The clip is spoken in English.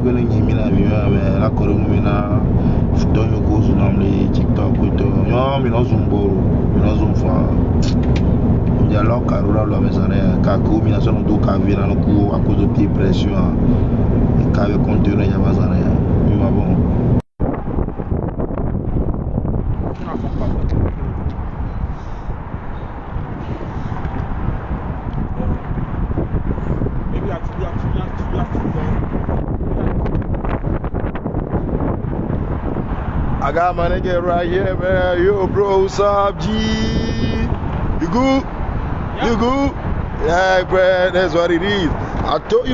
going to give me a view. I call him now. Don't you go to TikTok with me no zumbo, me no zumfa. Dia loca rural la mesane, kaku mi sono do kavira no ku a causa de pressão. E cave conteúdo já vazane. Mi ma bom. I got my nigga right here, man. Yo, bro, what's up, G? You good? Yeah. You good? Yeah, bro, that's what it is. I told you.